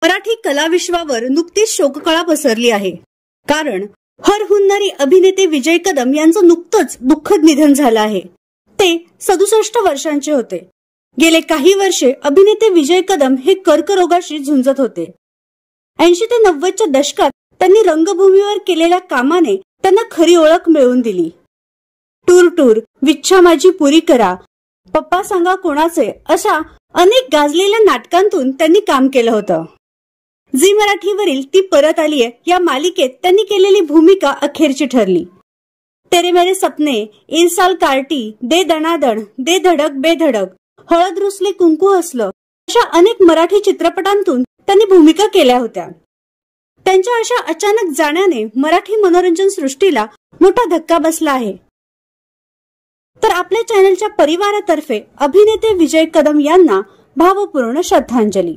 मराठी कलाविश्वावर नुकतीच शोककळा पसरली आहे. कारण हरहुन्नरी अभिनेते विजय कदम यांचं नुकतंच दुःखद निधन झालं आहे. ते 67 वर्षांचे होते. गेले काही वर्षे अभिनेते विजय कदम हे कर्करोगाशी झुंजत होते. 80 ते 90च्या दशकात त्यांनी रंगभूमीवर केलेल्या कामाने त्यांना खरी ओळख मिळवून दिली. टूर टूर, विच्छा माझी पुरी करा, पप्पा सांगा कोणाचे अशा अनेक गाजलेल्या नाटकांतून त्यांनी काम केलं होतं. झी मराठीवरील ती परत आलीये या मालिकेत त्यांनी केलेली भूमिका अखेरची ठरली. तेरे मेरे सपने, इरसाल कार्टी, दे दणादण, दे धडक बेधडक, हळद रुसले कुंकू हसलं अशा अनेक मराठी चित्रपटांतून त्यांनी भूमिका केल्या होत्या. त्यांच्या अशा अचानक जाण्याने मराठी मनोरंजन सृष्टीला मोठा धक्का बसला आहे. तर आपल्या चॅनलच्या परिवारातर्फे अभिनेते विजय कदम यांना भावपूर्ण श्रद्धांजली.